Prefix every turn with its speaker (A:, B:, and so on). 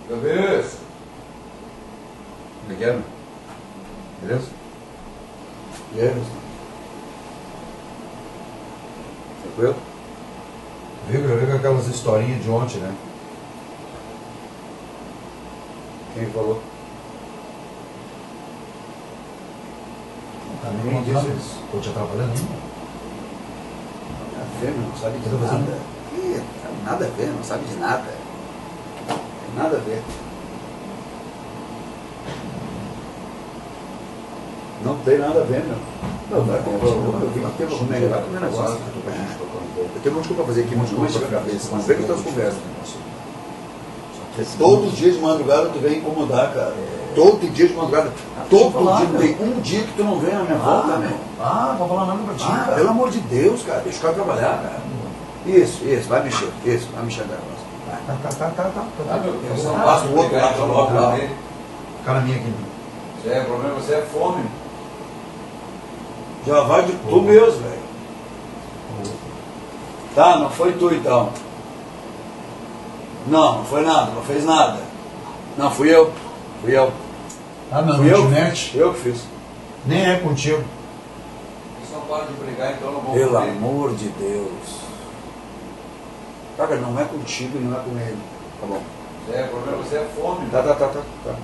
A: Cabeça! Como é que é, meu? Beleza?
B: Beleza.
A: Tranquilo? Já viu aquelas historinhas de ontem, né? Quem falou?
C: Tá me
A: Quem disse
C: contando.
A: isso?
C: Tô te atrapalhando ainda?
B: Nada a ver, meu, não sabe de
C: Eu tô fazendo.
B: nada. Ih, nada a ver, não sabe de nada. Tem nada a ver. Não tem nada a ver, meu. Não, vai eu vim aqui, eu vou comer, vai comer negócio. Eu tenho um monte de coisa pra fazer aqui, um monte de coisa na cabeça. Mas vem com as tuas conversas. Todos os dias de madrugada tu vem incomodar, cara. Todo dia de madrugada. Todo
C: falar,
B: dia,
C: meu.
B: tem um dia que tu não vem na minha volta, meu.
C: Vou falar nada pra ti,
B: Ah,
C: cara.
B: pelo amor de Deus, cara, deixa o cara trabalhar, cara. Isso, vai mexer, vai mexer agora. Vai.
A: Ah, meu,
B: Eu
A: você
B: só
A: não
B: passo
A: passa
B: o outro lá, coloca lá.
C: Cara minha aqui.
A: O problema você é fome.
B: Já vai de tu mesmo, velho. Tá, não foi tu então. Não foi nada, não fez nada. Não, fui eu.
C: Ah, meu,
B: Fui
C: não
B: eu,
C: te mete.
B: eu que fiz.
C: Nem é contigo.
A: Vocês não param de brigar, então não vão
B: Pelo
A: comer.
B: amor de Deus. Cara, não é contigo e não é com ele. Tá bom.
A: O problema você é fome.
B: Tá.